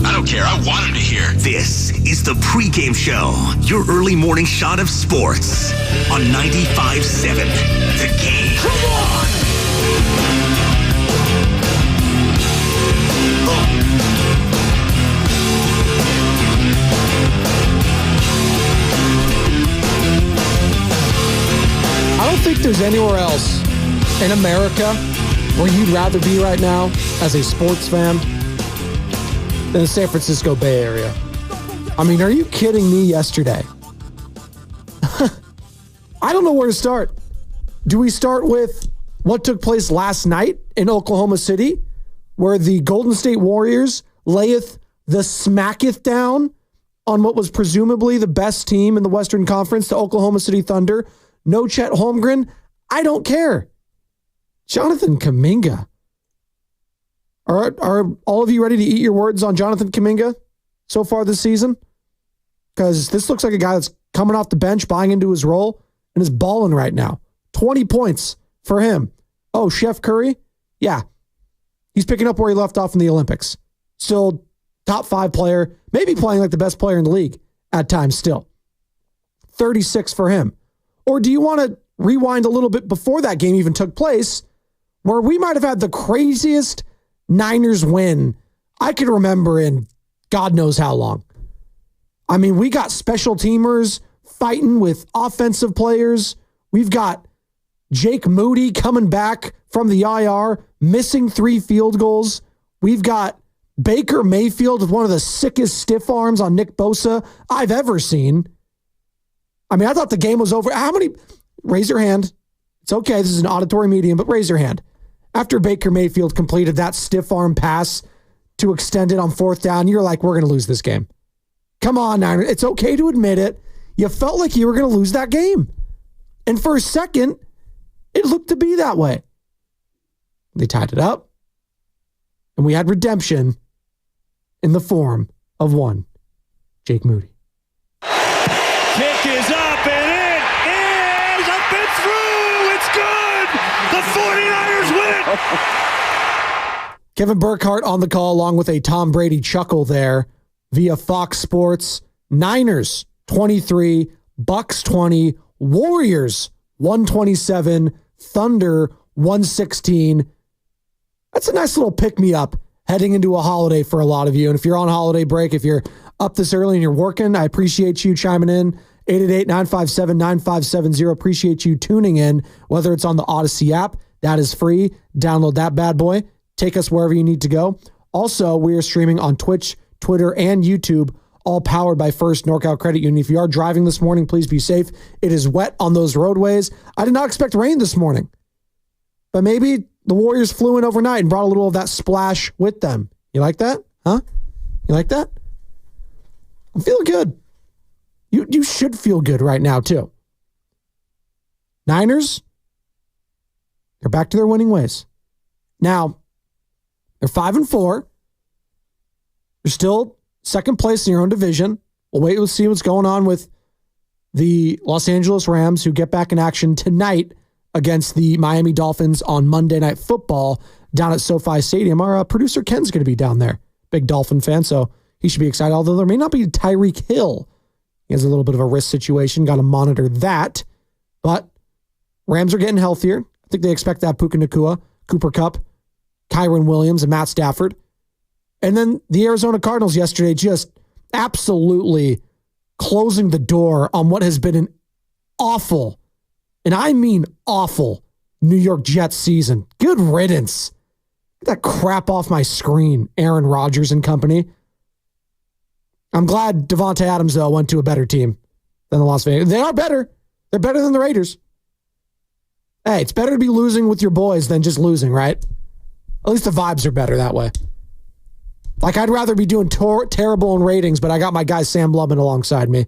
I don't care. I want him to hear. This is the Pregame Show, your early morning shot of sports on 95.7 The Game. Come on! I don't think there's anywhere else in America where you'd rather be right now as a sports fan than the San Francisco Bay Area. I mean, are you kidding me yesterday? I don't know where to start. Do we start with what took place last night in Oklahoma City, where the Golden State Warriors layeth the smacketh down on what was presumably the best team in the Western Conference, the Oklahoma City Thunder? No Chet Holmgren. I don't care. Jonathan Kuminga. Are all of you ready to eat your words on Jonathan Kuminga so far this season? Because this looks like a guy that's coming off the bench, buying into his role, and is balling right now. 20 points for him. Oh, Chef Curry? Yeah. He's picking up where he left off in the Olympics. Still top 5 player, maybe playing like the best player in the league at times still. 36 for him. Or do you want to rewind a little bit before that game even took place, where we might have had the craziest Niners win I could remember in God knows how long. I mean, we got special teamers fighting with offensive players. We've got Jake Moody coming back from the IR, missing 3 field goals. We've got Baker Mayfield with one of the sickest stiff arms on Nick Bosa I've ever seen. I mean, I thought the game was over. How many? Raise your hand. It's okay. This is an auditory medium, but raise your hand. After Baker Mayfield completed that stiff arm pass to extend it on 4th down, you're like, we're going to lose this game. Come on, Niners. It's okay to admit it. You felt like you were going to lose that game. And for a second, it looked to be that way. They tied it up. And we had redemption in the form of one, Jake Moody. Kick is up, and it is up and through. It's good. The 49ers win it. Kevin Burkhardt on the call, along with a Tom Brady chuckle there via Fox Sports. Niners 23, Bucks 20, Warriors 127, Thunder 116. That's a nice little pick-me-up heading into a holiday for a lot of you. And if you're on holiday break, if you're up this early and you're working, I appreciate you chiming in. 888-957-9570. Appreciate you tuning in, whether it's on the Odyssey app. That is free. Download that bad boy. Take us wherever you need to go. Also, we are streaming on Twitch, Twitter, and YouTube, all powered by First NorCal Credit Union. If you are driving this morning, please be safe. It is wet on those roadways. I did not expect rain this morning, but maybe the Warriors flew in overnight and brought a little of that splash with them. You like that? Huh? You like that? I'm feeling good. You should feel good right now, too. Niners, they're back to their winning ways. Now, they're 5-4. They're still second place in your own division. We'll wait and see what's going on with the Los Angeles Rams, who get back in action tonight against the Miami Dolphins on Monday Night Football down at SoFi Stadium. Our producer Ken's going to be down there. Big Dolphin fan, so he should be excited, although there may not be Tyreek Hill. He has a little bit of a wrist situation. Got to monitor that. But Rams are getting healthier. I think they expect to have Puka Nacua, Cooper Kupp, Kyron Williams, and Matt Stafford. And then the Arizona Cardinals yesterday just absolutely closing the door on what has been an awful, and I mean awful, New York Jets season. Good riddance. Get that crap off my screen, Aaron Rodgers and company. I'm glad Devontae Adams, though, went to a better team than the Las Vegas. They are better. They're better than the Raiders. Hey, it's better to be losing with your boys than just losing, right? At least the vibes are better that way. Like, I'd rather be doing terrible in ratings, but I got my guy Sam Lubman alongside me.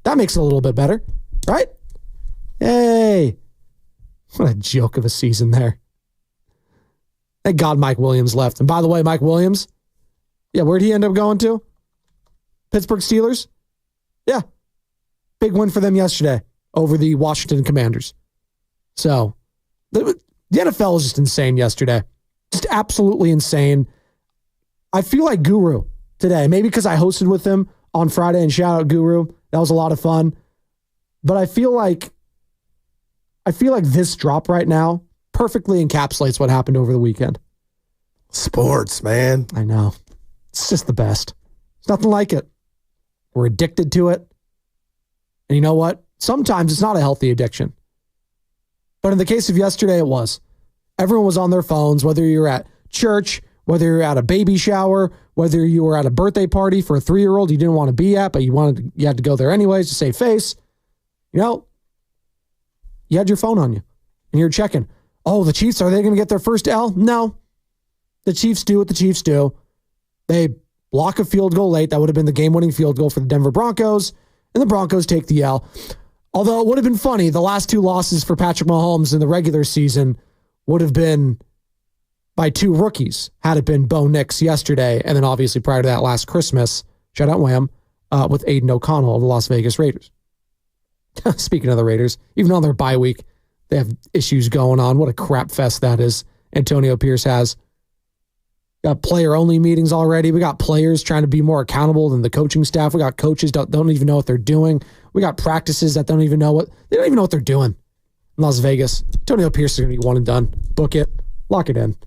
That makes it a little bit better, right? Hey. What a joke of a season there. Thank God Mike Williams left. And by the way, Mike Williams, yeah, where'd he end up going to? Pittsburgh Steelers? Yeah. Big win for them yesterday over the Washington Commanders. So, the NFL was just insane yesterday. Just absolutely insane. I feel like Guru today. Maybe because I hosted with him on Friday, and shout out Guru. That was a lot of fun. But I feel like this drop right now perfectly encapsulates what happened over the weekend. Sports, man. I know. It's just the best. It's nothing like it. We're addicted to it. And you know what? Sometimes it's not a healthy addiction. But in the case of yesterday, it was. Everyone was on their phones, whether you're at church, whether you're at a baby shower, whether you were at a birthday party for a 3-year-old you didn't want to be at, but you had to go there anyways to save face. You know, you had your phone on you and you're checking. Oh, the Chiefs, are they going to get their first L? No. The Chiefs do what the Chiefs do. They block a field goal late. That would have been the game-winning field goal for the Denver Broncos, and the Broncos take the L. Although it would have been funny, the last 2 losses for Patrick Mahomes in the regular season would have been by 2 rookies, had it been Bo Nix yesterday, and then obviously prior to that last Christmas, shout out Wham, with Aiden O'Connell of the Las Vegas Raiders. Speaking of the Raiders, even on their bye week, they have issues going on. What a crap fest that is Antonio Pierce has. Got player-only meetings already. We got players trying to be more accountable than the coaching staff. We got coaches don't even know what they're doing. We got practices that don't even know what they're doing in Las Vegas. Antonio Pierce is going to be one and done. Book it. Lock it in.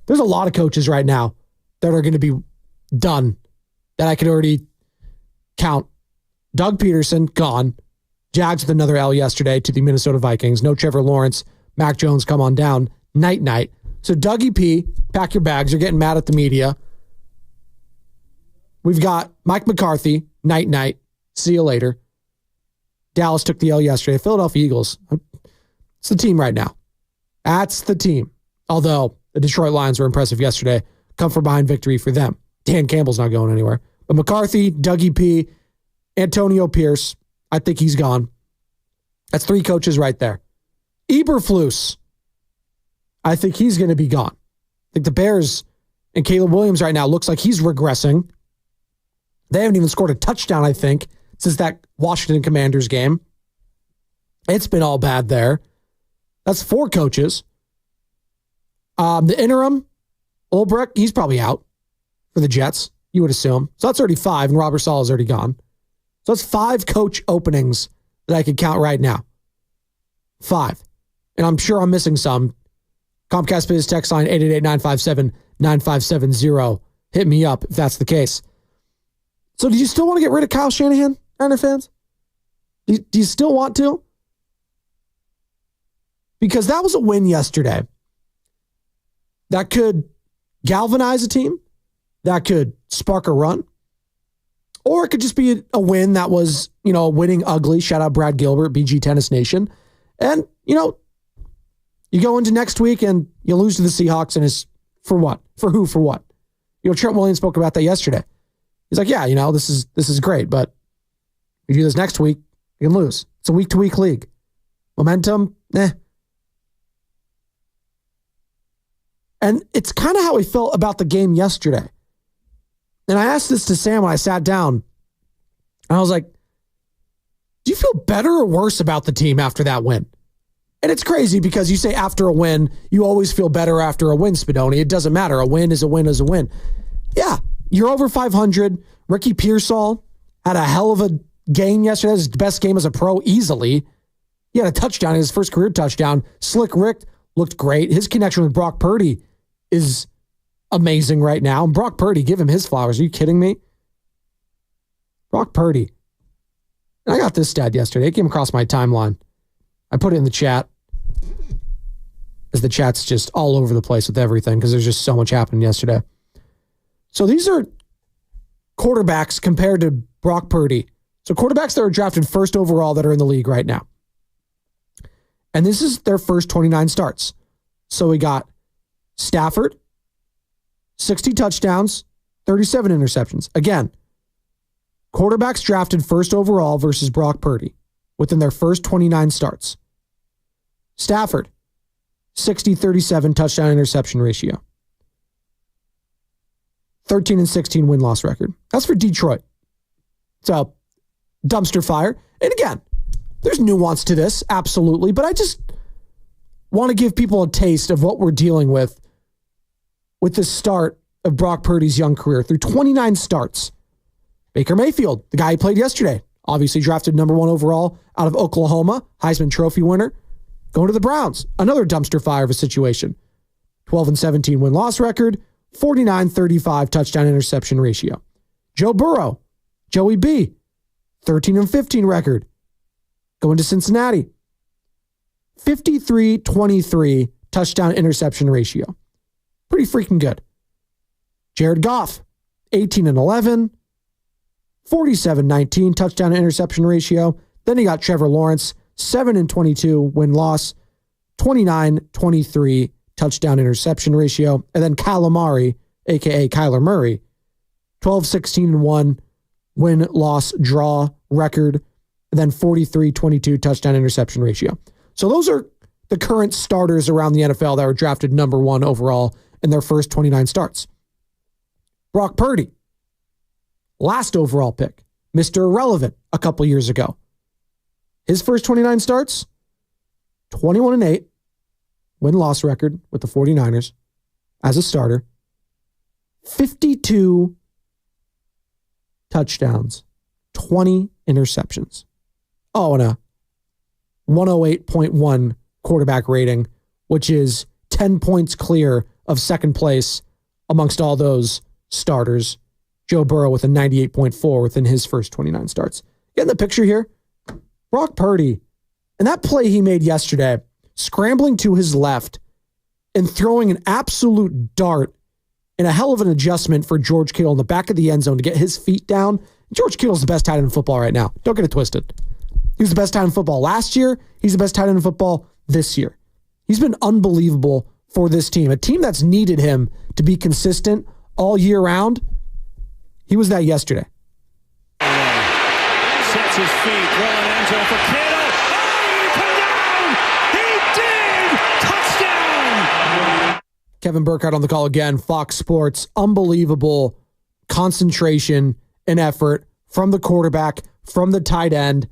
There's a lot of coaches right now that are going to be done that I could already count. Doug Peterson, gone. Jags with another L yesterday to the Minnesota Vikings. No Trevor Lawrence. Mac Jones, come on down. Night. So Dougie P, pack your bags. You're getting mad at the media. We've got Mike McCarthy. Night. See you later. Dallas took the L yesterday. Philadelphia Eagles. It's the team right now. That's the team. Although the Detroit Lions were impressive yesterday. Come from behind victory for them. Dan Campbell's not going anywhere. But McCarthy, Dougie P, Antonio Pierce, I think he's gone. That's 3 coaches right there. Eberflus, I think he's going to be gone. I think the Bears and Caleb Williams right now looks like he's regressing. They haven't even scored a touchdown, I think, since that Washington Commanders game. It's been all bad there. That's 4 coaches. The interim, Ulbrich, he's probably out for the Jets, you would assume. So that's already 5, and Robert Saleh is already gone. So that's 5 coach openings that I could count right now. 5. And I'm sure I'm missing some. Comcast Biz text line 888-957-9570. Hit me up if that's the case. So do you still want to get rid of Kyle Shanahan, Niner fans? Do you still want to? Because that was a win yesterday. That could galvanize a team. That could spark a run. Or it could just be a win that was, winning ugly. Shout out Brad Gilbert, BG Tennis Nation. And, you go into next week and you lose to the Seahawks, and it's for what? For who? For what? Trent Williams spoke about that yesterday. He's like, yeah, this is great, but if you do this next week, you can lose. It's a week-to-week league. Momentum, And it's kind of how we felt about the game yesterday. And I asked this to Sam when I sat down, and I was like, do you feel better or worse about the team after that win? And it's crazy because you say after a win, you always feel better after a win, Spadoni. It doesn't matter. A win is a win is a win. Yeah, you're over 500. Ricky Pearsall had a hell of a game yesterday. His best game as a pro easily. He had a touchdown, his first career touchdown. Slick Rick looked great. His connection with Brock Purdy is amazing right now. And Brock Purdy, give him his flowers. Are you kidding me? Brock Purdy. And I got this stat yesterday. It came across my timeline. I put it in the chat, as the chat's just all over the place with everything because there's just so much happening yesterday. So these are quarterbacks compared to Brock Purdy. So quarterbacks that are drafted first overall that are in the league right now. And this is their first 29 starts. So we got Stafford, 60 touchdowns, 37 interceptions. Again, quarterbacks drafted first overall versus Brock Purdy within their first 29 starts. Stafford, 60-37 touchdown interception ratio. 13-16 win-loss record. That's for Detroit. So, dumpster fire. And again, there's nuance to this, absolutely, but I just want to give people a taste of what we're dealing with this start of Brock Purdy's young career through 29 starts. Baker Mayfield, the guy he played yesterday, obviously drafted number 1 overall out of Oklahoma, Heisman Trophy winner, going to the Browns. Another dumpster fire of a situation. 12-17 win-loss record, 49-35 touchdown interception ratio. Joe Burrow, Joey B, 13-15 record, going to Cincinnati. 53-23 touchdown interception ratio. Pretty freaking good. Jared Goff, 18-11, 47-19 touchdown interception ratio. Then you got Trevor Lawrence, 7-22 win-loss, 29-23 touchdown interception ratio. And then Calamari, a.k.a. Kyler Murray, 12-16-1 win-loss draw record. And then 43-22 touchdown interception ratio. So those are the current starters around the NFL that were drafted number 1 overall in their first 29 starts. Brock Purdy, last overall pick, Mr. Irrelevant a couple years ago. His first 29 starts, 21-8, win-loss record with the 49ers as a starter, 52 touchdowns, 20 interceptions. Oh, and a 108.1 quarterback rating, which is 10 points clear of second place amongst all those starters. Joe Burrow with a 98.4 within his first 29 starts. Getting the picture here? Brock Purdy, and that play he made yesterday, scrambling to his left and throwing an absolute dart and a hell of an adjustment for George Kittle in the back of the end zone to get his feet down. George Kittle's the best tight end in football right now. Don't get it twisted. He was the best tight end in football last year. He's the best tight end in football this year. He's been unbelievable for this team, a team that's needed him to be consistent all year round. He was that yesterday. Sets his feet, rolling end zone for Kittle. Oh, he come down! He did! Touchdown! Kevin Burkhardt on the call again. Fox Sports. Unbelievable concentration and effort from the quarterback, from the tight end.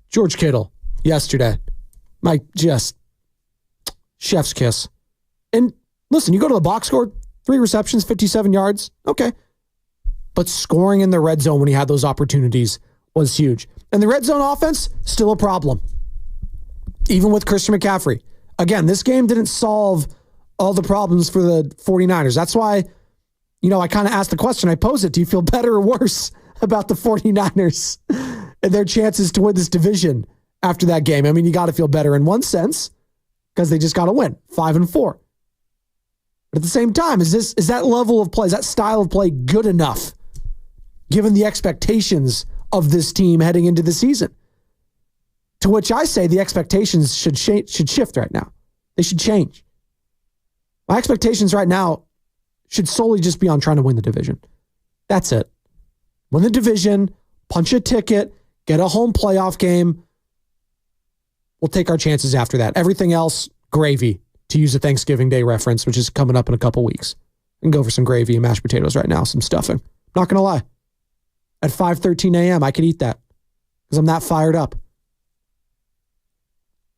George Kittle yesterday. Just chef's kiss. And listen, you go to the box score, 3 receptions, 57 yards. Okay. But scoring in the red zone when he had those opportunities was huge. And the red zone offense, still a problem. Even with Christian McCaffrey. Again, this game didn't solve all the problems for the 49ers. That's why, I kind of asked the question. I posed it. Do you feel better or worse about the 49ers and their chances to win this division after that game? I mean, you got to feel better in one sense because they just got to win 5-4. But at the same time, is that level of play, is that style of play good enough given the expectations of this team heading into the season? To which I say the expectations should shift right now. They should change. My expectations right now should solely just be on trying to win the division. That's it. Win the division, punch a ticket, get a home playoff game. We'll take our chances after that. Everything else, gravy, to use a Thanksgiving Day reference, which is coming up in a couple weeks. We can go for some gravy and mashed potatoes right now, some stuffing. Not going to lie. At 5:13 a.m., I could eat that because I'm that fired up.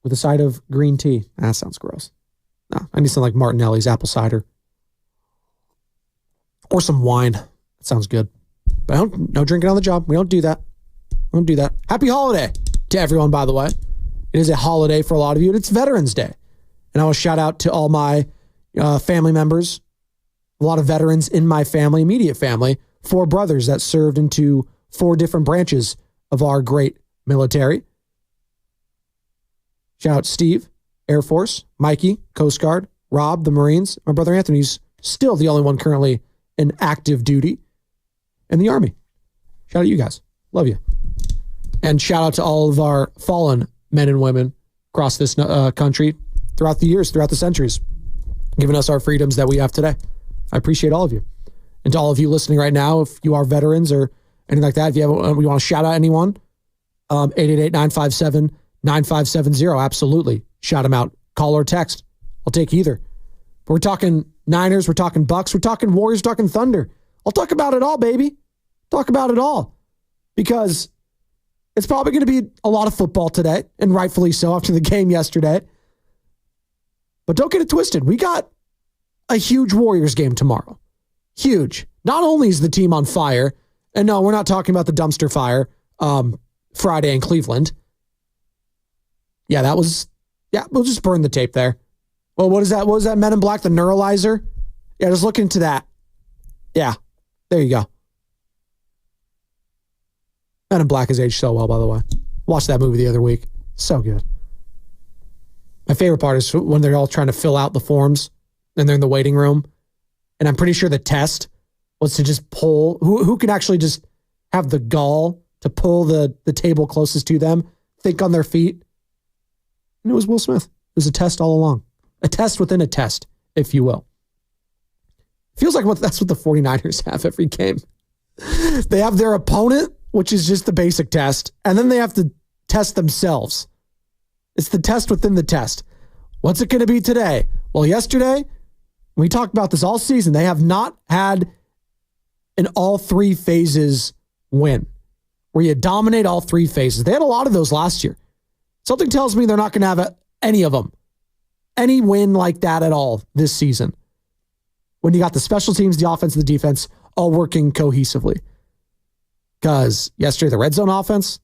With a side of green tea. That sounds gross. No, I need something like Martinelli's apple cider. Or some wine. That sounds good. But no drinking on the job. We don't do that. We don't do that. Happy holiday to everyone, by the way. It is a holiday for a lot of you, and it's Veterans Day. And I will shout out to all my family members, a lot of veterans in my family, immediate family, 4 brothers that served into 4 different branches of our great military. Shout out Steve, Air Force, Mikey, Coast Guard, Rob, the Marines. My brother Anthony's still the only one currently in active duty in the Army. Shout out to you guys. Love you. And shout out to all of our fallen men and women across this country throughout the years, throughout the centuries, giving us our freedoms that we have today. I appreciate all of you. And to all of you listening right now, if you are veterans or anything like that, if you want to shout out anyone, 888-957-9570. Absolutely. Shout them out. Call or text. I'll take either. But we're talking Niners, we're talking Bucks, we're talking Warriors, we're talking Thunder. I'll talk about it all, baby. Talk about it all. Because it's probably going to be a lot of football today, and rightfully so after the game yesterday. But don't get it twisted. We got a huge Warriors game tomorrow. Huge. Not only is the team on fire, and no, we're not talking about the dumpster fire Friday in Cleveland. Yeah, we'll just burn the tape there. Well, what is that? What was that Men in Black, the Neuralizer? Yeah, just look into that. Yeah, there you go. Men in Black has aged so well, by the way. Watched that movie the other week. So good. My favorite part is when they're all trying to fill out the forms and they're in the waiting room. And I'm pretty sure the test was to just pull, who can actually just have the gall to pull the table closest to them, think on their feet. And it was Will Smith. It was a test all along. A test within a test, if you will. Feels like that's what the 49ers have every game. They have their opponent, which is just the basic test, and then they have to test themselves. It's the test within the test. What's it going to be today? Well, yesterday, we talked about this all season. They have not had an all three phases win, where you dominate all three phases. They had a lot of those last year. Something tells me they're not going to have any of them, any win like that at all this season. When you got the special teams, the offense, and the defense all working cohesively. Because yesterday, the red zone offense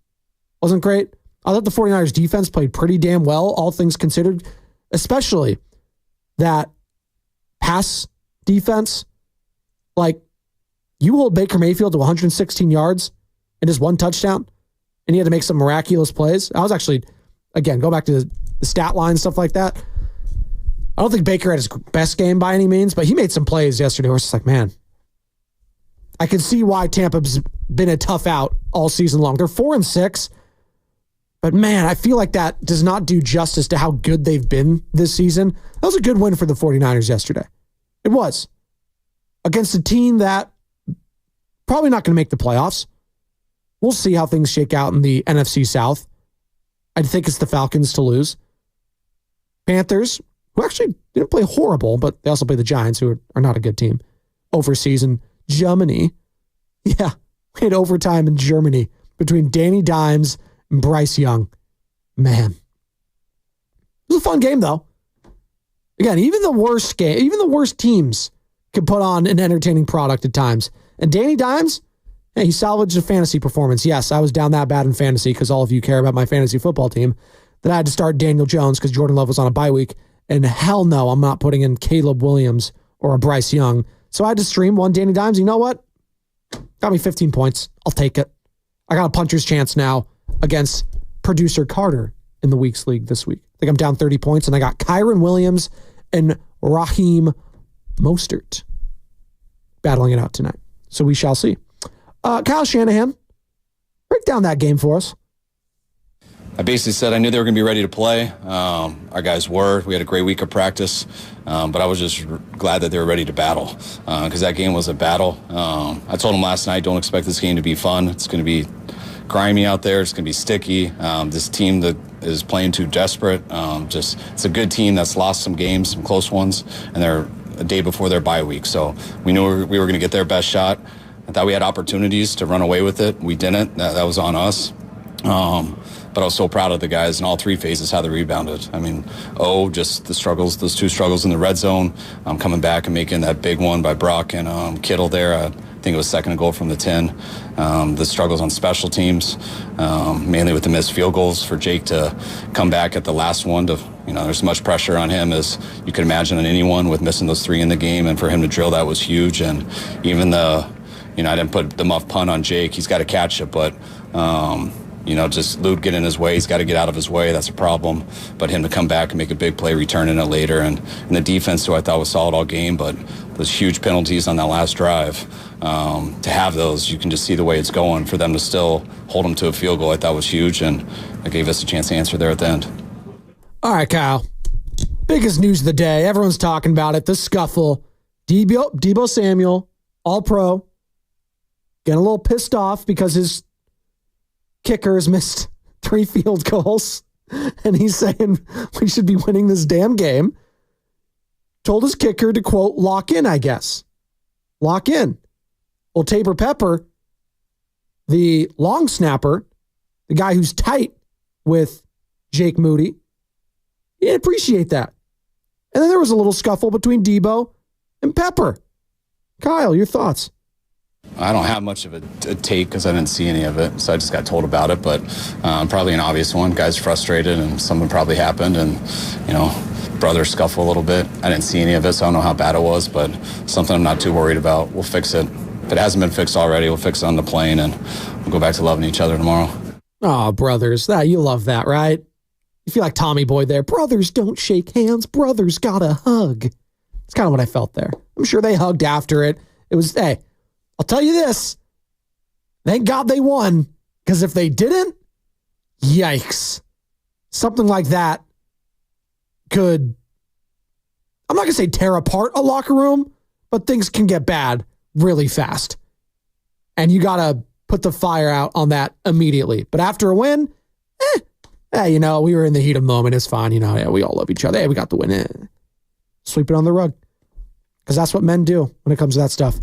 wasn't great. I thought the 49ers defense played pretty damn well, all things considered, especially that pass defense. Like, you hold Baker Mayfield to 116 yards and just one touchdown, and he had to make some miraculous plays. I was actually, again, go back to the stat line, stuff like that. I don't think Baker had his best game by any means, but he made some plays yesterday where it's just like, man, I can see why Tampa's been a tough out all season long. They're 4-6, but man, I feel like that does not do justice to how good they've been this season. That was a good win for the 49ers yesterday. It was. Against a team that probably not going to make the playoffs. We'll see how things shake out in the NFC South. I think it's the Falcons to lose. Panthers, who actually didn't play horrible, but they also play the Giants, who are not a good team. Overseas in Germany. Yeah, we had overtime in Germany between Danny Dimes and Bryce Young. Man. It was a fun game, though. Again, even the worst teams can put on an entertaining product at times. And Danny Dimes, hey, he salvaged a fantasy performance. Yes, I was down that bad in fantasy because all of you care about my fantasy football team. That I had to start Daniel Jones because Jordan Love was on a bye week. And hell no, I'm not putting in Caleb Williams or a Bryce Young. So I had to stream one Danny Dimes. You know what? Got me 15 points. I'll take it. I got a puncher's chance now against producer Carter in the Weeks League this week. I think I'm down 30 points, and I got Kyron Williams and Raheem Mostert battling it out tonight. So we shall see. Kyle Shanahan, break down that game for us. I basically said I knew they were going to be ready to play. Our guys were. We had a great week of practice, but I was just glad that they were ready to battle because that game was a battle. I told them last night, don't expect this game to be fun. It's going to be grimy out there. It's going to be sticky. This team that is playing too desperate. It's a good team that's lost some games, some close ones, and they're a day before their bye week. So we knew we were going to get their best shot. I thought we had opportunities to run away with it. We didn't. That was on us. But I was so proud of the guys in all three phases, how they rebounded. I mean, just the struggles, those two struggles in the red zone, coming back and making that big one by Brock and Kittle there. I think it was second goal from the 10. The struggles on special teams, mainly with the missed field goals for Jake to come back at the last one. There's much pressure on him, as you can imagine, on anyone with missing those three in the game. And for him to drill that was huge. And even I didn't put the muff punt on Jake. He's got to catch it, but just Luke get in his way. He's got to get out of his way. That's a problem. But him to come back and make a big play, returning it later. And the defense, who I thought was solid all game, but those huge penalties on that last drive, to have those, you can just see the way it's going. For them to still hold them to a field goal, I thought was huge. And it gave us a chance to answer there at the end. All right, Kyle. Biggest news of the day. Everyone's talking about it. The scuffle. Deebo Samuel, all-pro, getting a little pissed off because his kicker has missed 3 field goals, and he's saying we should be winning this damn game. Told his kicker to, quote, lock in, I guess. Lock in. Well, Tabor Pepper, the long snapper, the guy who's tight with Jake Moody, he didn't appreciate that. And then there was a little scuffle between Deebo and Pepper. Kyle, your thoughts? I don't have much of a take because I didn't see any of it, so I just got told about it. But probably an obvious one. Guys frustrated, and something probably happened, and brothers scuffle a little bit. I didn't see any of it, so I don't know how bad it was, but something I'm not too worried about. We'll fix it. If it hasn't been fixed already, we'll fix it on the plane, and we'll go back to loving each other tomorrow. Oh, brothers, you love that, right? You feel like Tommy Boy there. Brothers don't shake hands. Brothers gotta hug. It's kind of what I felt there. I'm sure they hugged after it. It was, hey, I'll tell you this. Thank God they won, because if they didn't, yikes. Something like that could, I'm not going to say tear apart a locker room, but things can get bad really fast. And you got to put the fire out on that immediately. But after a win, we were in the heat of the moment. It's fine. We all love each other. Hey, we got the win. Sweep it on the rug. Because that's what men do when it comes to that stuff.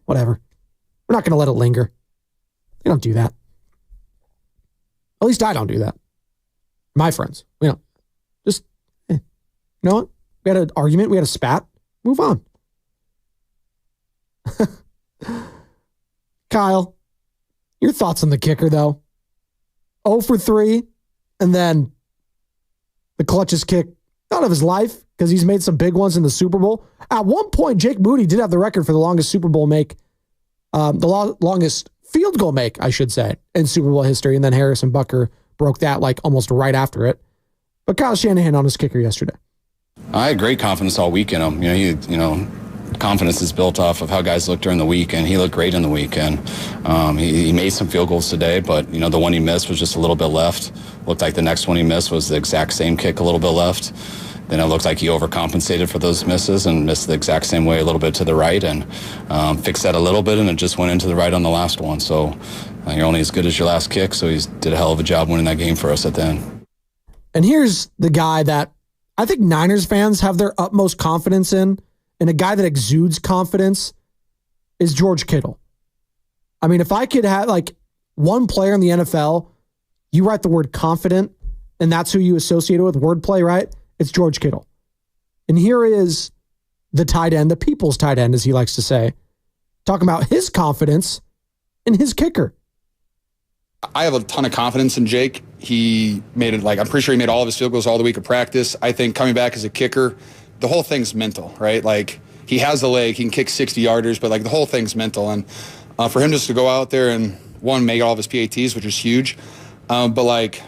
Whatever. We're not going to let it linger. We don't do that. At least I don't do that. My friends, we don't. Just, you know what? We had an argument. We had a spat. Move on. Kyle, your thoughts on the kicker, though? 0 for 3, and then the clutchest kick out of his life because he's made some big ones in the Super Bowl. At one point, Jake Moody did have the record for the longest Super Bowl make, longest field goal make, I should say, in Super Bowl history, and then Harrison Butker broke that almost right after it. But Kyle Shanahan on his kicker yesterday. I had great confidence all week in him. Confidence is built off of how guys look during the week, and he looked great in the week. And he made some field goals today, but the one he missed was just a little bit left. Looked like the next one he missed was the exact same kick, a little bit left. Then it looked like he overcompensated for those misses and missed the exact same way, a little bit to the right, and fixed that a little bit, and it just went into the right on the last one. So you're only as good as your last kick, so he did a hell of a job winning that game for us at the end. And here's the guy that I think Niners fans have their utmost confidence in, and a guy that exudes confidence is George Kittle. I mean, if I could have one player in the NFL, you write the word confident, and that's who you associate it with, wordplay, right? It's George Kittle. And here is the tight end, the people's tight end, as he likes to say, talking about his confidence in his kicker. I have a ton of confidence in Jake. He made it I'm pretty sure he made all of his field goals all the week of practice. I think coming back as a kicker, the whole thing's mental, right? He has the leg, he can kick 60-yarders, but the whole thing's mental. And for him just to go out there and make all of his PATs, which is huge, but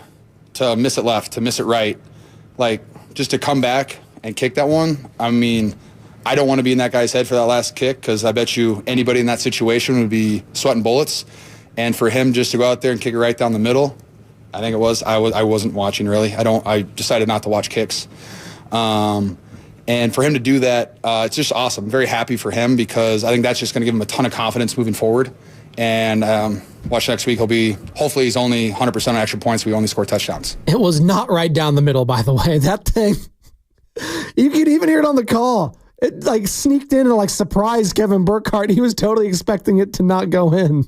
to miss it left, to miss it right, just to come back and kick that one. I mean, I don't want to be in that guy's head for that last kick because I bet you anybody in that situation would be sweating bullets. And for him just to go out there and kick it right down the middle, I think it was. I wasn't watching really. I decided not to watch kicks. And for him to do that, it's just awesome. I'm very happy for him because I think that's just going to give him a ton of confidence moving forward. And watch next week. Hopefully he's only 100% on extra points. We only score touchdowns. It was not right down the middle, by the way. That thing, you could even hear it on the call. It sneaked in and surprised Kevin Burkhardt. He was totally expecting it to not go in.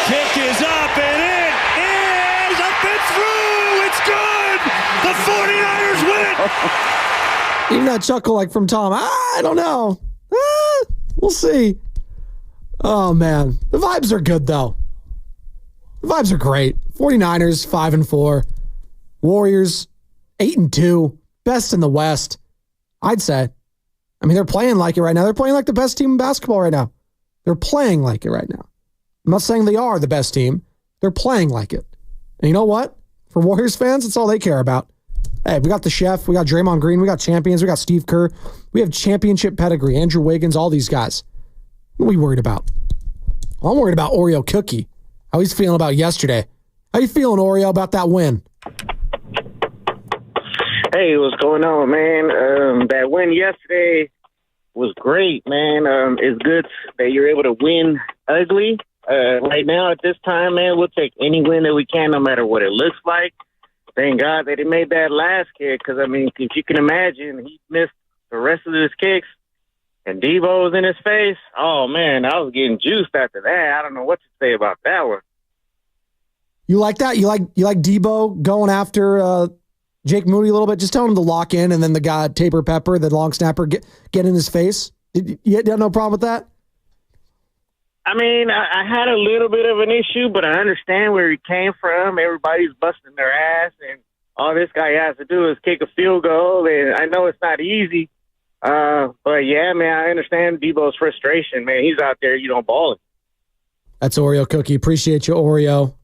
Kick is up and it is up and through. It's good. The 49ers win it. Even that chuckle from Tom. I don't know. We'll see. Oh, man. The vibes are good, though. The vibes are great. 49ers, 5-4. Warriors, 8-2. Best in the West, I'd say. I mean, they're playing like it right now. They're playing like the best team in basketball right now. They're playing like it right now. I'm not saying they are the best team. They're playing like it. And you know what? For Warriors fans, it's all they care about. Hey, we got the chef. We got Draymond Green. We got champions. We got Steve Kerr. We have championship pedigree. Andrew Wiggins, all these guys. What are we worried about? Well, I'm worried about Oreo Cookie. How he's feeling about yesterday. How you feeling, Oreo, about that win? Hey, what's going on, man? That win yesterday was great, man. It's good that you're able to win ugly. Right now, at this time, man, we'll take any win that we can, no matter what it looks like. Thank God that he made that last kick, because, I mean, if you can imagine, he missed the rest of his kicks, and Debo was in his face. Oh, man, I was getting juiced after that. I don't know what to say about that one. You like that? You like Debo going after Jake Moody a little bit? Just tell him to lock in, and then the guy, Tabor Pepper, the long snapper, get in his face. You had no problem with that? I mean, I had a little bit of an issue, but I understand where he came from. Everybody's busting their ass, and all this guy has to do is kick a field goal, and I know it's not easy. But, yeah, man, I understand Debo's frustration, man. He's out there, balling. That's Oreo Cookie. Appreciate you, Oreo.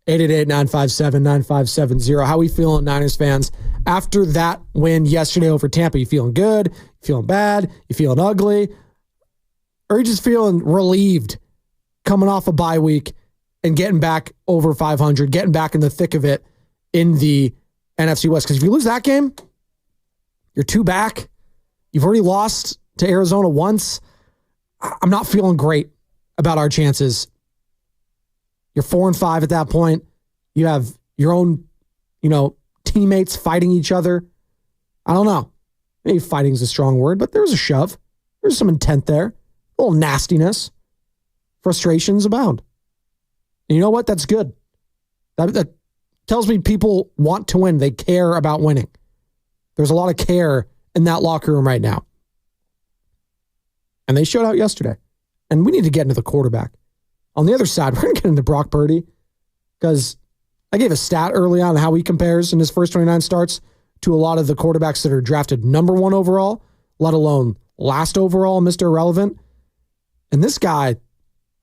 888-957-9570. How we feeling, Niners fans? After that win yesterday over Tampa, you feeling good? You feeling bad? You feeling ugly? Or are you just feeling relieved coming off a bye week and getting back over 500, getting back in the thick of it in the NFC West? Because if you lose that game, you're 2 back. You've already lost to Arizona once. I'm not feeling great about our chances. You're 4-5 at that point. You have your own, teammates fighting each other. I don't know. Maybe fighting is a strong word, but there was a shove. There's some intent there. A little nastiness. Frustrations abound. And you know what? That's good. That tells me people want to win. They care about winning. There's a lot of care in that locker room right now. And they showed out yesterday. And we need to get into the quarterback. On the other side, we're going to get into Brock Purdy because I gave a stat early on how he compares in his first 29 starts to a lot of the quarterbacks that are drafted number 1 overall, let alone last overall, Mr. Irrelevant. And this guy,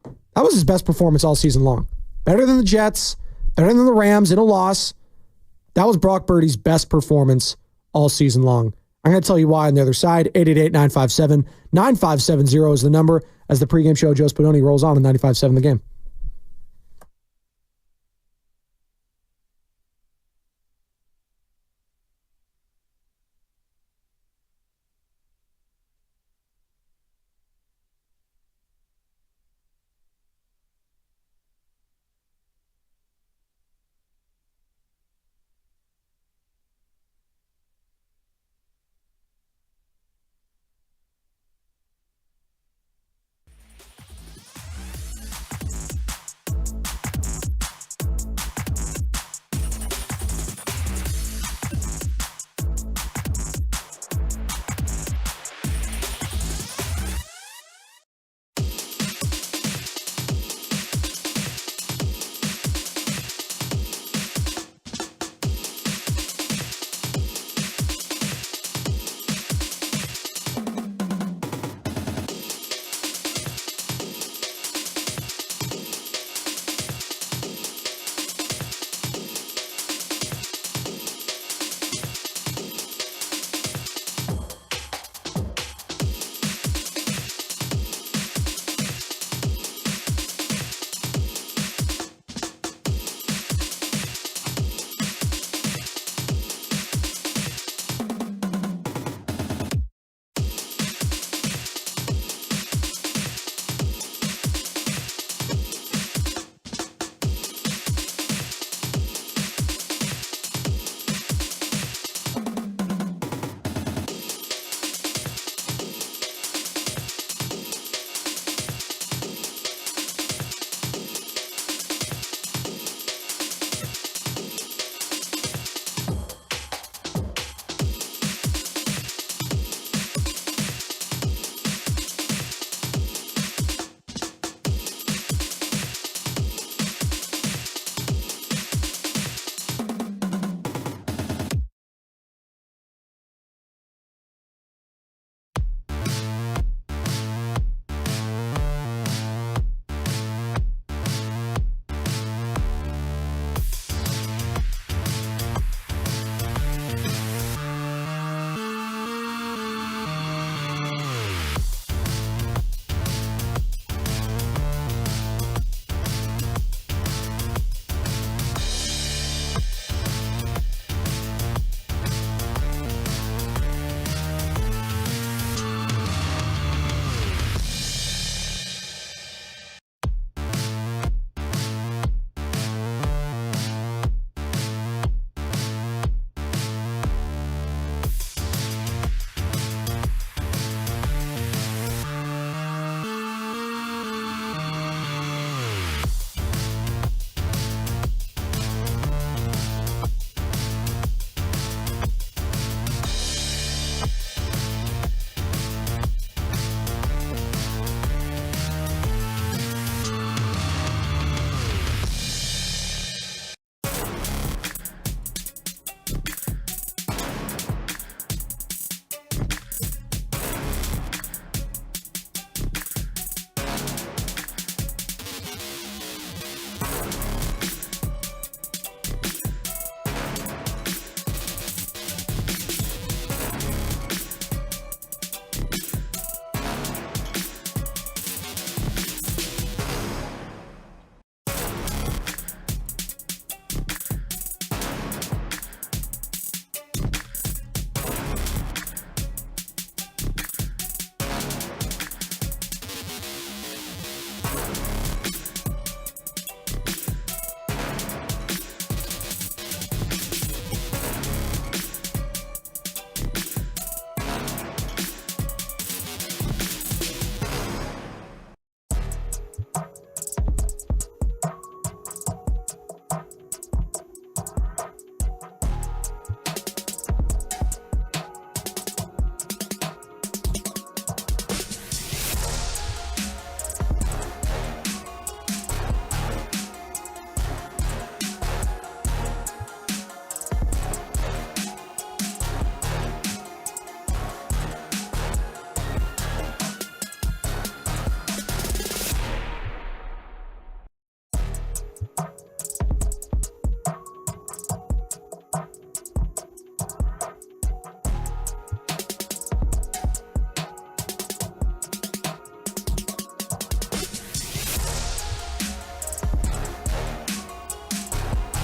that was his best performance all season long. Better than the Jets, better than the Rams in a loss. That was Brock Purdy's best performance all season long. I'm going to tell you why on the other side. 888-957-9570 is the number as the pregame show, Joe Spadoni, rolls on 95.7 The Game.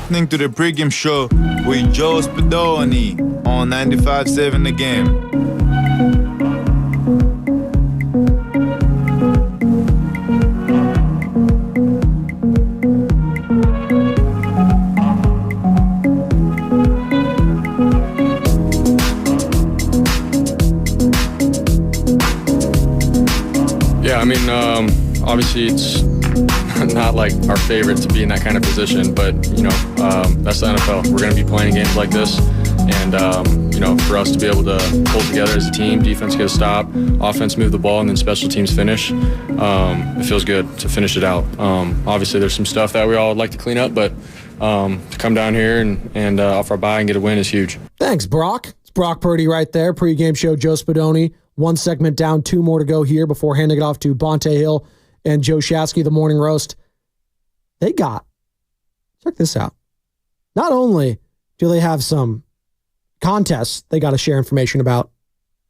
listening to the Pregame Show with Joe Spadoni on 95.7 The Game. Yeah, I mean, obviously it's not like our favorite to be in that kind of position, but, that's the NFL. We're going to be playing games like this. And, for us to be able to pull together as a team, defense get a stop, offense move the ball, and then special teams finish, it feels good to finish it out. Obviously, there's some stuff that we all would like to clean up, but to come down here and off our bye and get a win is huge. Thanks, Brock. It's Brock Purdy right there. Pre-game show, Joe Spadoni. One segment down, two more to go here before handing it off to Bonte Hill and Joe Shasky, the morning roast. Check this out. Not only do they have some contests they got to share information about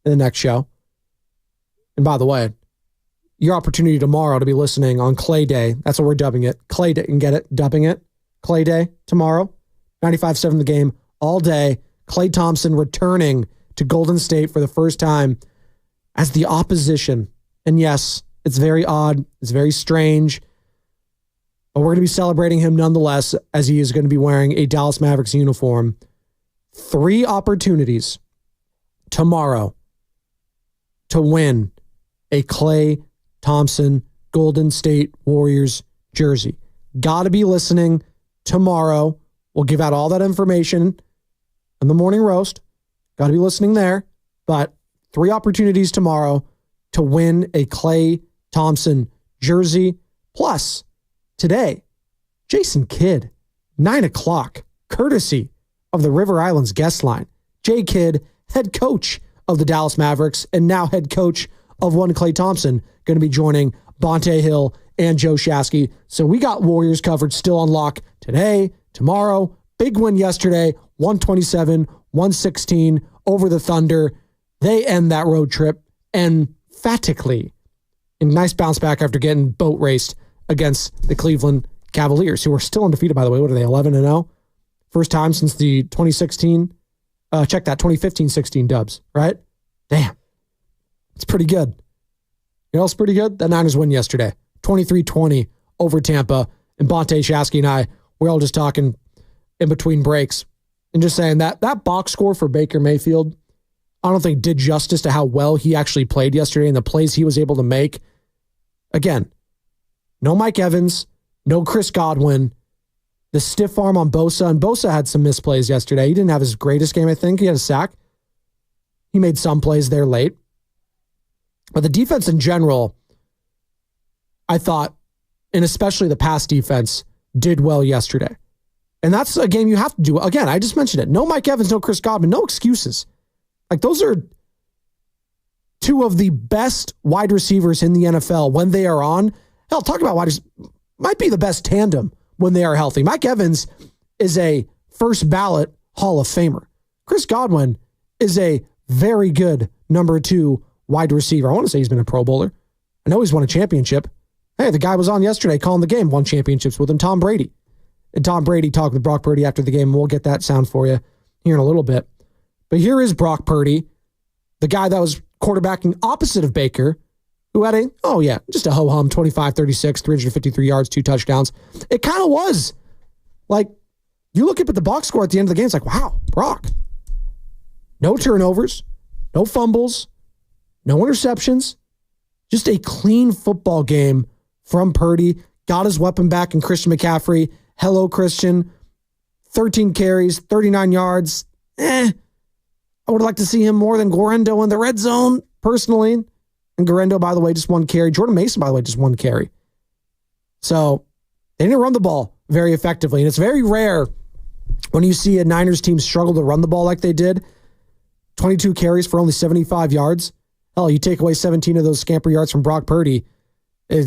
in the next show, and by the way, your opportunity tomorrow to be listening on Clay Day, that's what we're dubbing it, Clay Day, and get it, dubbing it, Clay Day tomorrow, 95.7 The Game, all day, Klay Thompson returning to Golden State for the first time as the opposition. And yes, it's very odd. It's very strange. But we're going to be celebrating him nonetheless as he is going to be wearing a Dallas Mavericks uniform. 3 opportunities tomorrow to win a Klay Thompson Golden State Warriors jersey. Got to be listening tomorrow. We'll give out all that information in the morning roast. Got to be listening there. But 3 opportunities tomorrow to win a Klay Thompson jersey. Plus, today, Jason Kidd, 9 o'clock, courtesy of the River Islands guest line. Jay Kidd, head coach of the Dallas Mavericks and now head coach of one Klay Thompson, going to be joining Bonte Hill and Joe Shasky. So we got Warriors coverage still on lock today, tomorrow. Big win yesterday, 127-116 over the Thunder. They end that road trip emphatically. And nice bounce back after getting boat raced against the Cleveland Cavaliers, who are still undefeated, by the way. What are they, 11-0? First time since the 2016, 2015-16 dubs, right? Damn. It's pretty good. You know what's pretty good? That Niners win yesterday, 23-20 over Tampa. And Bonte, Shasky, and I, we're all just talking in between breaks and just saying that box score for Baker Mayfield, I don't think did justice to how well he actually played yesterday and the plays he was able to make. Again, no Mike Evans, no Chris Godwin, the stiff arm on Bosa, and Bosa had some misplays yesterday. He didn't have his greatest game, I think. He had a sack. He made some plays there late. But the defense in general, I thought, and especially the pass defense, did well yesterday. And that's a game you have to do. Again, I just mentioned it. No Mike Evans, no Chris Godwin, no excuses. Like, those are 2 of the best wide receivers in the NFL when they are on. Hell, talk about wide receivers. Might be the best tandem when they are healthy. Mike Evans is a first ballot Hall of Famer. Chris Godwin is a very good number 2 wide receiver. I want to say he's been a Pro Bowler. I know he's won a championship. Hey, the guy was on yesterday calling the game, won championships with him, Tom Brady. And Tom Brady talked with Brock Purdy after the game, and we'll get that sound for you here in a little bit. But here is Brock Purdy, the guy that was quarterbacking opposite of Baker, who had just a ho-hum, 25-36, 353 yards, 2 touchdowns. It kind of was. Like, you look up at the box score at the end of the game, it's like, wow, Brock. No turnovers, no fumbles, no interceptions. Just a clean football game from Purdy. Got his weapon back in Christian McCaffrey. Hello, Christian. 13 carries, 39 yards. I would like to see him more than Guerendo in the red zone, personally. And Guerendo, by the way, just 1 carry. Jordan Mason, by the way, just 1 carry. So they didn't run the ball very effectively. And it's very rare when you see a Niners team struggle to run the ball like they did. 22 carries for only 75 yards. Hell, you take away 17 of those scamper yards from Brock Purdy, you're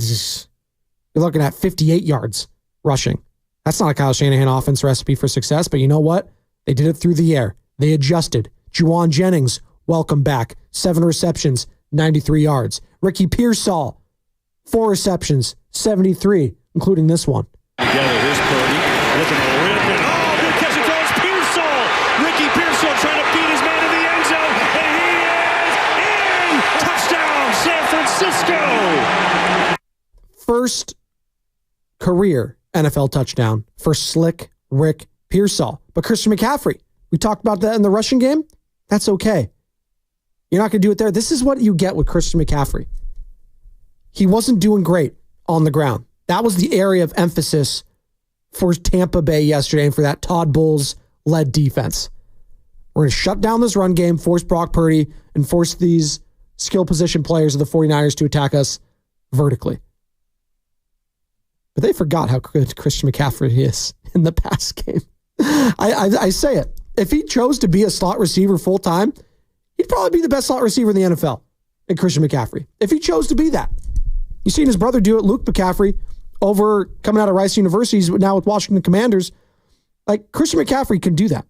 looking at 58 yards rushing. That's not a Kyle Shanahan offense recipe for success, but you know what? They did it through the air. They adjusted. Juwan Jennings, welcome back. 7 receptions, 93 yards. Ricky Pearsall, 4 receptions, 73, including this one. Together, here's Purdy looking to rip it. first career NFL touchdown for Slick Rick Pearsall. But Christian McCaffrey, we talked about that in the rushing game. That's okay. You're not going to do it there. This is what you get with Christian McCaffrey. He wasn't doing great on the ground. That was the area of emphasis for Tampa Bay yesterday and for that Todd Bowles-led defense. We're going to shut down this run game, force Brock Purdy, and force these skill position players of the 49ers to attack us vertically. But they forgot how good Christian McCaffrey is in the pass game. I say it. If he chose to be a slot receiver full-time, he'd probably be the best slot receiver in the NFL, and Christian McCaffrey. If he chose to be that. You've seen his brother do it, Luke McCaffrey, over coming out of Rice University, now with Washington Commanders. Like, Christian McCaffrey can do that.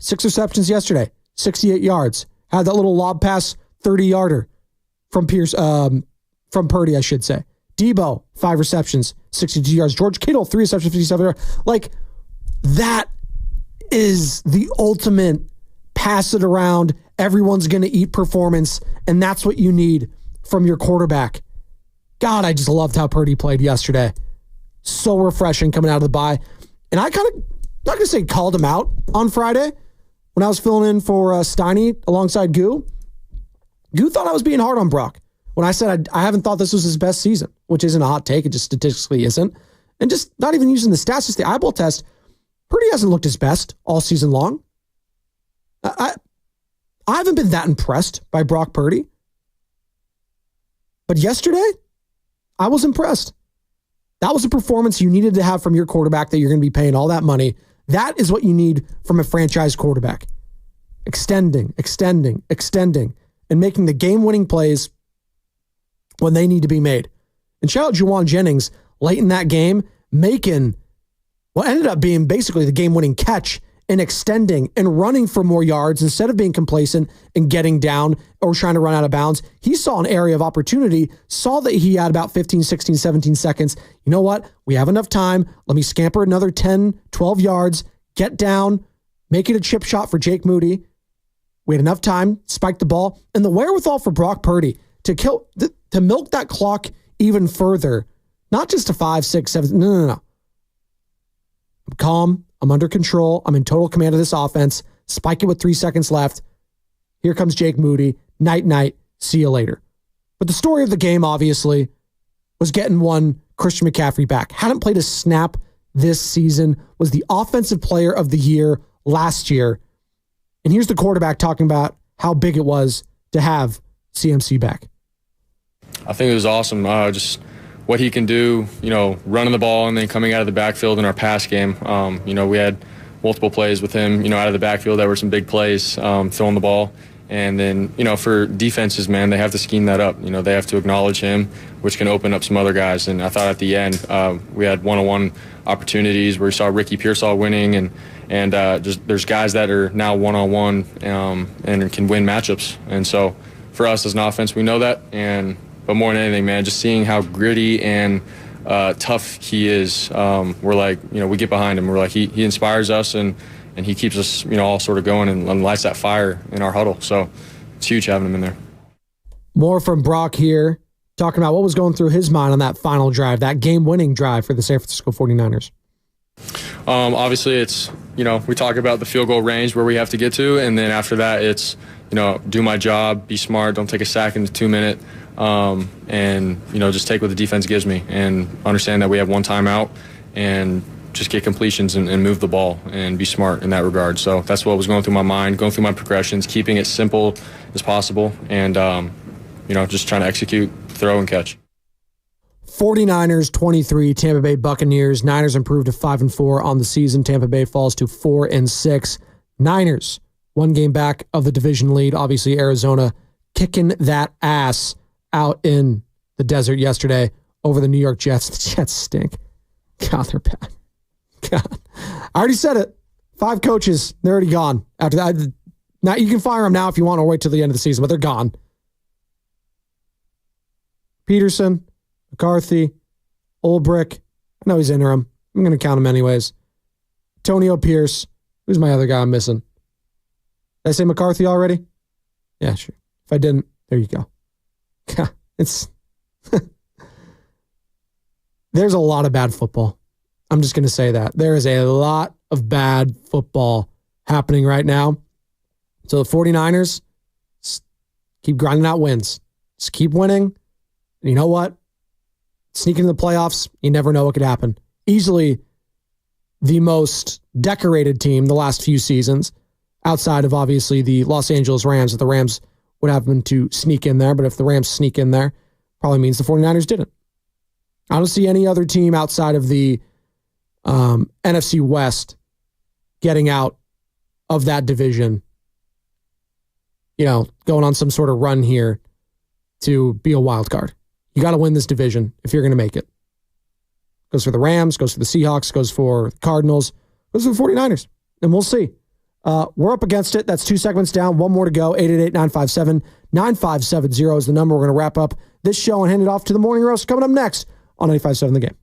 6 receptions yesterday, 68 yards. Had that little lob pass, 30-yarder from Purdy, I should say. Debo, 5 receptions, 62 yards. George Kittle, 3 receptions, 57 yards. Like, that is the ultimate pass it around, everyone's going to eat performance, and that's what you need from your quarterback. God, I just loved how Purdy played yesterday. So refreshing coming out of the bye. And I kind of, not going to say called him out on Friday when I was filling in for Steiny alongside Goo. Goo thought I was being hard on Brock when I said I haven't thought this was his best season, which isn't a hot take. It just statistically isn't. And just not even using the stats, just the eyeball test, Purdy hasn't looked his best all season long. I haven't been that impressed by Brock Purdy. But yesterday, I was impressed. That was a performance you needed to have from your quarterback that you're going to be paying all that money. That is what you need from a franchise quarterback. Extending, and making the game-winning plays when they need to be made. And shout out Juwan Jennings late in that game, making what ended up being basically the game-winning catch and extending and running for more yards instead of being complacent and getting down or trying to run out of bounds. He saw an area of opportunity, saw that he had about 15, 16, 17 seconds. You know what? We have enough time. Let me scamper another 10, 12 yards, get down, make it a chip shot for Jake Moody. We had enough time, spike the ball, and the wherewithal for Brock Purdy to milk that clock even further. Not just to 5, 6, 7. No. I'm calm. I'm under control. I'm in total command of this offense. Spike it with 3 seconds left. Here comes Jake Moody. Night. See you later. But the story of the game, obviously, was getting one Christian McCaffrey back. Hadn't played a snap this season. Was the offensive player of the year last year. And here's the quarterback talking about how big it was to have CMC back. I think it was awesome. Just what he can do, running the ball and then coming out of the backfield in our pass game. We had multiple plays with him, out of the backfield that were some big plays, throwing the ball. And then, for defenses, man, they have to scheme that up. They have to acknowledge him, which can open up some other guys. And I thought at the end, we had one-on-one opportunities where we saw Ricky Pearsall winning, and just there's guys that are now one-on-one and can win matchups. And so for us as an offense, we know that. But more than anything, man, just seeing how gritty and tough he is, we're like, we get behind him. We're like, he inspires us and he keeps us, all sort of going and lights that fire in our huddle. So it's huge having him in there. More from Brock here, talking about what was going through his mind on that final drive, that game-winning drive for the San Francisco 49ers. Obviously, it's, we talk about the field goal range where we have to get to, and then after that, it's, do my job, be smart, don't take a sack in the 2-minute. And just take what the defense gives me and understand that we have one timeout and just get completions and move the ball and be smart in that regard. So that's what was going through my mind, going through my progressions, keeping it simple as possible, and just trying to execute, throw, and catch. 49ers 23, Tampa Bay Buccaneers. Niners improved to 5-4 on the season. Tampa Bay falls to 4-6. Niners 1 game back of the division lead. Obviously, Arizona kicking that ass out in the desert yesterday over the New York Jets. The Jets stink. God, they're bad. God. I already said it. 5 coaches, they're already gone. After that, now you can fire them now if you want or wait till the end of the season, but they're gone. Peterson, McCarthy, Ulbrich. I know he's interim. I'm going to count him anyways. Antonio Pierce. Who's my other guy I'm missing? Did I say McCarthy already? Yeah, sure. If I didn't, there you go. It's there's a lot of bad football. I'm just going to say that. There is a lot of bad football happening right now. So the 49ers keep grinding out wins. Just keep winning. And you know what? Sneaking into the playoffs, you never know what could happen. Easily the most decorated team the last few seasons, outside of obviously the Los Angeles Rams. If the Rams would happen to sneak in there, but if the Rams sneak in there, probably means the 49ers didn't. I don't see any other team outside of the NFC West getting out of that division, going on some sort of run here to be a wild card. You got to win this division if you're going to make it. Goes for the Rams, goes for the Seahawks, goes for the Cardinals, goes for the 49ers. And we'll see. We're up against it. That's 2 segments down. One more to go. 888-957-9570 is the number. We're going to wrap up this show and hand it off to the Morning Roast coming up next on 95.7 The Game.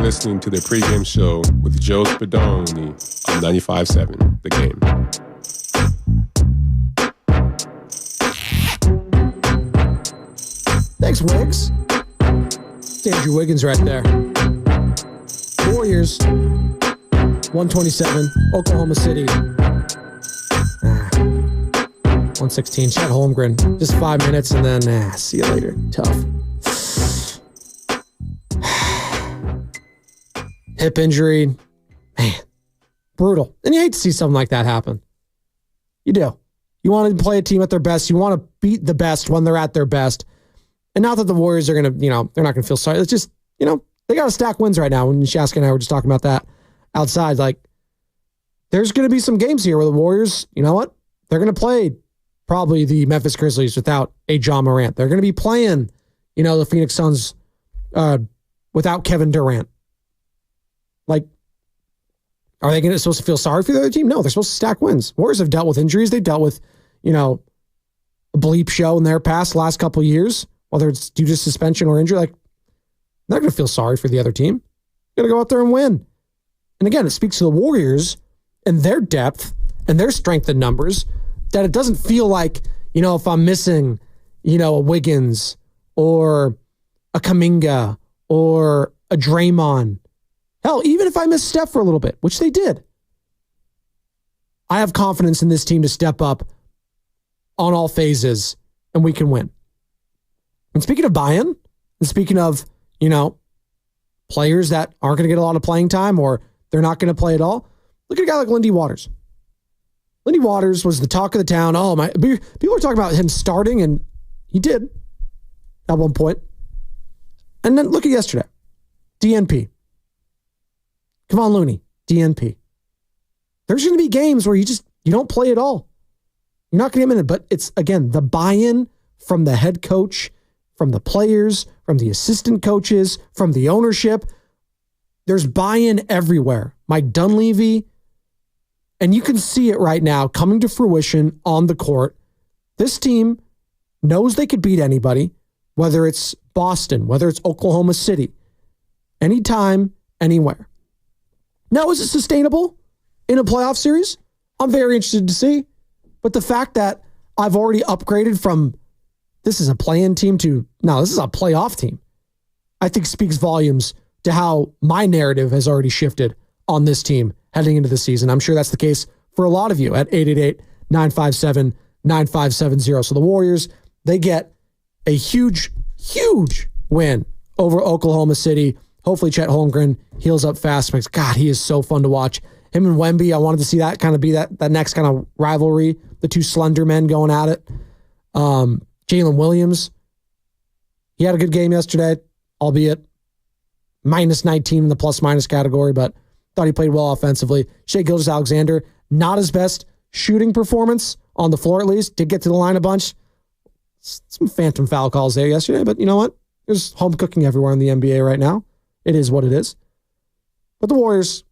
listening to the pregame show with Joe Spadoni on 95.7 The Game. Thanks, Wiggs. It's Andrew Wiggins right there. Warriors, 127. Oklahoma City, 116. Chet Holmgren, just 5 minutes, and then see you later. Tough. Hip injury, man, brutal. And you hate to see something like that happen. You do. You want to play a team at their best. You want to beat the best when they're at their best. And not that the Warriors are going to, they're not going to feel sorry. It's just, they got to stack wins right now. When Shaska and I were just talking about that outside, like, there's going to be some games here where the Warriors, you know what? They're going to play probably the Memphis Grizzlies without a John Morant. They're going to be playing, the Phoenix Suns without Kevin Durant. Like, are they supposed to feel sorry for the other team? No, they're supposed to stack wins. Warriors have dealt with injuries. They've dealt with, a bleep show in their past last couple of years, whether it's due to suspension or injury. Like, they're not going to feel sorry for the other team. They're going to go out there and win. And again, it speaks to the Warriors and their depth and their strength in numbers that it doesn't feel like, if I'm missing, a Wiggins or a Kuminga or a Draymond. Hell, even if I miss Steph for a little bit, which they did, I have confidence in this team to step up on all phases and we can win. And speaking of buy-in, and speaking of, players that aren't going to get a lot of playing time or they're not going to play at all, look at a guy like Lindy Waters. Lindy Waters was the talk of the town. Oh, my! People were talking about him starting, and he did at one point. And then look at yesterday. DNP. Kevon Looney, DNP. There's going to be games where you don't play at all. You're not going to get in it, but it's, again, the buy-in from the head coach, from the players, from the assistant coaches, from the ownership. There's buy-in everywhere. Mike Dunleavy, and you can see it right now coming to fruition on the court. This team knows they could beat anybody, whether it's Boston, whether it's Oklahoma City, anytime, anywhere. Now, is it sustainable in a playoff series? I'm very interested to see. But the fact that I've already upgraded from this is a play-in team to now this is a playoff team, I think speaks volumes to how my narrative has already shifted on this team heading into the season. I'm sure that's the case for a lot of you at 888-957-9570. So the Warriors, they get a huge, huge win over Oklahoma City. Hopefully Chet Holmgren heals up fast. Because God, he is so fun to watch. Him and Wemby, I wanted to see that kind of be that next kind of rivalry. The two slender men going at it. Jalen Williams, he had a good game yesterday, albeit minus 19 in the plus-minus category, but thought he played well offensively. Shai Gilgeous-Alexander, not his best shooting performance on the floor at least. Did get to the line a bunch. Some phantom foul calls there yesterday, but you know what? There's home cooking everywhere in the NBA right now. It is what it is. But the Warriors,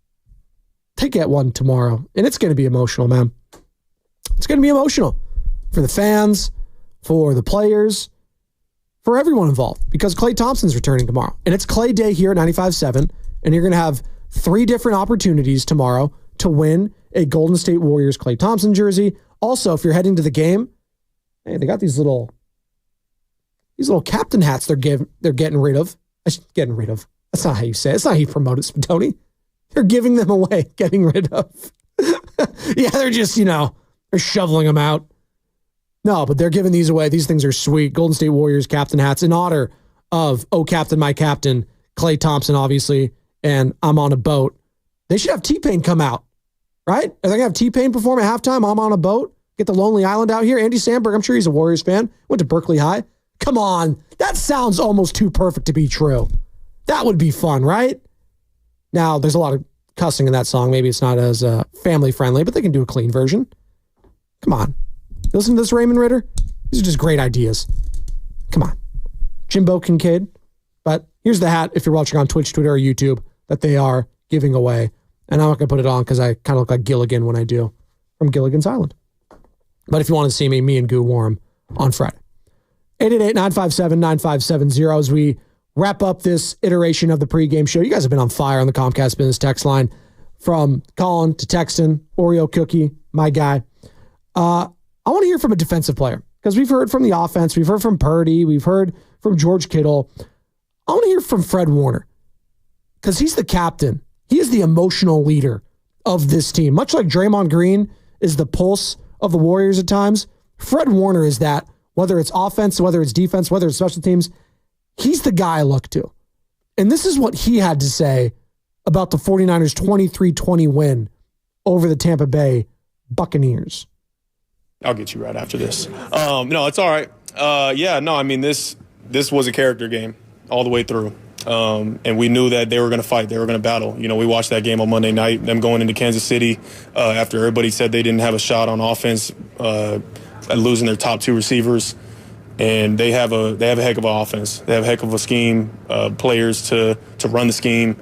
they get one tomorrow, and it's going to be emotional, man. It's going to be emotional for the fans, for the players, for everyone involved, because Klay Thompson's returning tomorrow. And it's Klay Day here at 95.7, and you're going to have 3 different opportunities tomorrow to win a Golden State Warriors Klay Thompson jersey. Also, if you're heading to the game, hey, they got these little captain hats they're getting rid of. Getting rid of. That's not how you say it. That's not how you promote it, Spadoni. They're giving them away, getting rid of. Yeah, they're just, they're shoveling them out. No, but they're giving these away. These things are sweet. Golden State Warriors captain hats in honor of, oh, Captain, my captain, Klay Thompson, obviously, and I'm on a boat. They should have T-Pain come out, right? Are they going to have T-Pain perform at halftime? I'm on a boat. Get the Lonely Island out here. Andy Samberg, I'm sure he's a Warriors fan. Went to Berkeley High. Come on. That sounds almost too perfect to be true. That would be fun, right? Now, there's a lot of cussing in that song. Maybe it's not as family-friendly, but they can do a clean version. Come on. Listen to this, Raymond Ritter. These are just great ideas. Come on. Jimbo Kincaid. But here's the hat, if you're watching on Twitch, Twitter, or YouTube, that they are giving away. And I'm not going to put it on because I kind of look like Gilligan when I do, from Gilligan's Island. But if you want to see me and Goo wore them on Friday. 888-957-9570 as we wrap up this iteration of the pregame show. You guys have been on fire on the Comcast Business text line, from Colin to Texton, Oreo Cookie, my guy. I want to hear from a defensive player, because we've heard from the offense, we've heard from Purdy, we've heard from George Kittle. I want to hear from Fred Warner, because he's the captain. He is the emotional leader of this team. Much like Draymond Green is the pulse of the Warriors at times, Fred Warner is that, whether it's offense, whether it's defense, whether it's special teams. He's the guy I look to. And this is what he had to say about the 49ers 23-20 win over the Tampa Bay Buccaneers. I'll get you right after this. No, it's all right. This was a character game all the way through. And we knew that they were going to fight. They were going to battle. We watched that game on Monday night, them going into Kansas City after everybody said they didn't have a shot on offense, losing their top two receivers. And they have a heck of an offense. They have a heck of a scheme, players to run the scheme,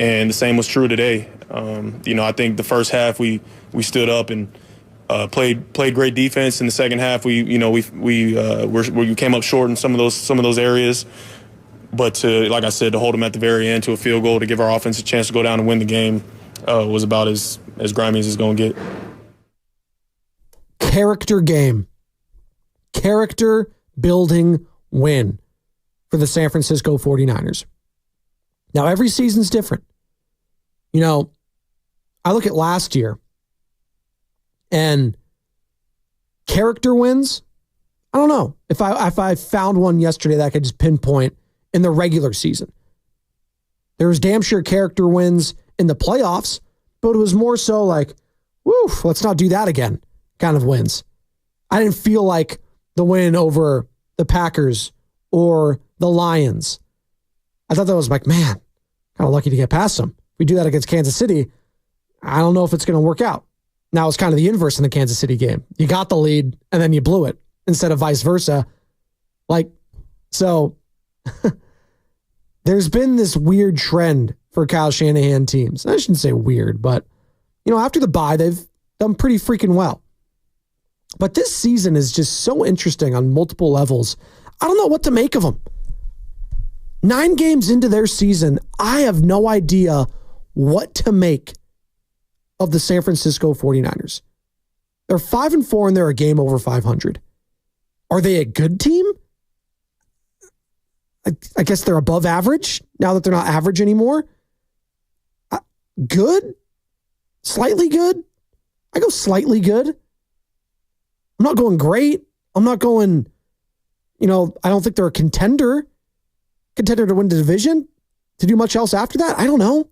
and the same was true today. I think the first half we stood up and played great defense. In the second half, we came up short in some of those areas. But like I said, to hold them at the very end to a field goal to give our offense a chance to go down and win the game was about as grimy as it's going to get. Character game. Character building win for the San Francisco 49ers. Now, every season's different. I look at last year and character wins. I don't know if I found one yesterday that I could just pinpoint in the regular season. There was damn sure character wins in the playoffs, but it was more so like, woo, let's not do that again kind of wins. I didn't feel like the win over the Packers or the Lions. I thought that was like, man, kind of lucky to get past them. If we do that against Kansas City, I don't know if it's going to work out. Now it's kind of the inverse in the Kansas City game. You got the lead and then you blew it instead of vice versa. There's been this weird trend for Kyle Shanahan teams. I shouldn't say weird, but after the bye, they've done pretty freaking well. But this season is just so interesting on multiple levels. I don't know what to make of them. 9 games into their season, I have no idea what to make of the San Francisco 49ers. They're 5-4 and they're a game over 500. Are they a good team? I guess they're above average now that they're not average anymore. Good? Slightly good? I go slightly good. I'm not going great. I'm not going, I don't think they're a contender to win the division, to do much else after that. I don't know.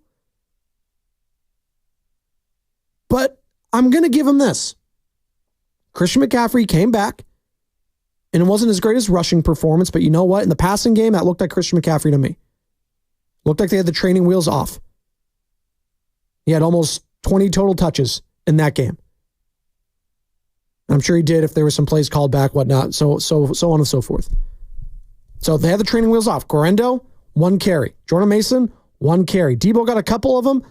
But I'm going to give them this. Christian McCaffrey came back, and it wasn't as great as rushing performance, but you know what? In the passing game, that looked like Christian McCaffrey to me. Looked like they had the training wheels off. He had almost 20 total touches in that game. I'm sure he did if there were some plays called back, whatnot, so on and so forth. So they had the training wheels off. Guerrero, 1 carry. Jordan Mason, 1 carry. Debo got a couple of them,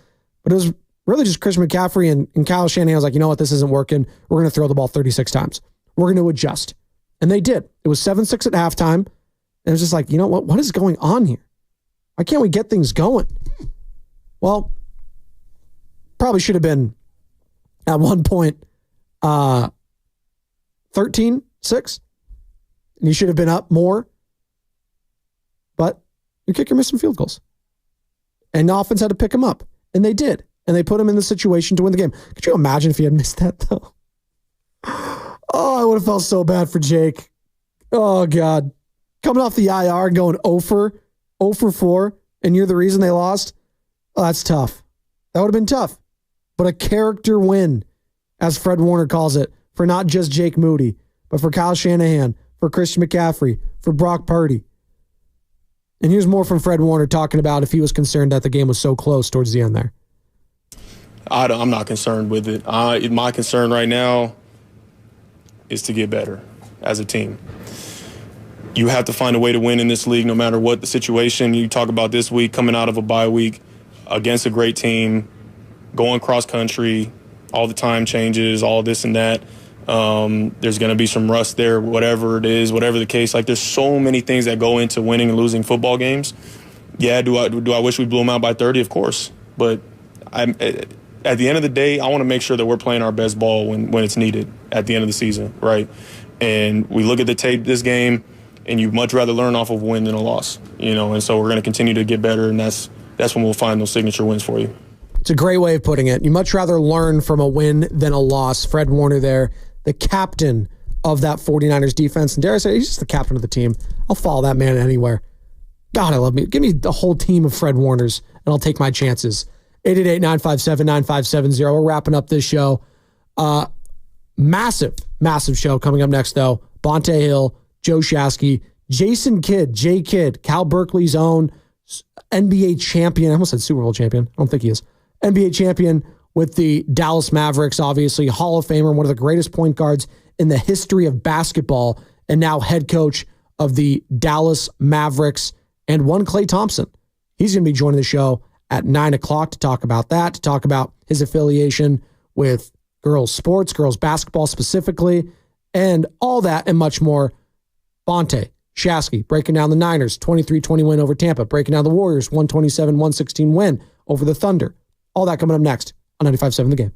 but it was really just Christian McCaffrey and Kyle Shanahan was like, you know what, this isn't working. We're going to throw the ball 36 times. We're going to adjust. And they did. It was 7-6 at halftime. And it was just like, you know what is going on here? Why can't we get things going? Well, probably should have been at one point 13-6. And you should have been up more. But your kicker missed some field goals. And the offense had to pick them up. And they did. And they put him in the situation to win the game. Could you imagine if he had missed that, though? Oh, I would have felt so bad for Jake. Oh, God. Coming off the IR and going 0 for 4, and you're the reason they lost? Oh, that's tough. That would have been tough. But a character win, as Fred Warner calls it, for not just Jake Moody, but for Kyle Shanahan, for Christian McCaffrey, for Brock Purdy. And here's more from Fred Warner talking about if he was concerned that the game was so close towards the end there. I'm not concerned with it. My concern right now is to get better as a team. You have to find a way to win in this league no matter what the situation. You talk about this week, coming out of a bye week against a great team, going cross country, all the time changes, all this and that. There's going to be some rust there, whatever it is, whatever the case. Like, there's so many things that go into winning and losing football games. Yeah, do I wish we blew them out by 30? Of course. But at the end of the day, I want to make sure that we're playing our best ball when it's needed at the end of the season, right? And we look at the tape this game, and you'd much rather learn off of a win than a loss, And so we're going to continue to get better, and that's when we'll find those signature wins for you. It's a great way of putting it. You much rather learn from a win than a loss. Fred Warner there, the captain of that 49ers defense. And dare I say, he's just the captain of the team. I'll follow that man anywhere. God, I love me. Give me the whole team of Fred Warners, and I'll take my chances. 888-957-9570. We're wrapping up this show. Massive show coming up next, though. Bonte Hill, Joe Shasky, Jason Kidd, J. Kidd, Cal Berkeley's own NBA champion. I almost said Super Bowl champion. I don't think he is. NBA champion with the Dallas Mavericks, obviously. Hall of Famer, one of the greatest point guards in the history of basketball, and now head coach of the Dallas Mavericks. And one Klay Thompson. He's going to be joining the show at 9 o'clock to talk about that, to talk about his affiliation with girls sports, girls basketball specifically, and all that and much more. Bonte, Shasky, breaking down the Niners, 23-20 win over Tampa, breaking down the Warriors, 127-116 win over the Thunder. All that coming up next on 95.7 The Game.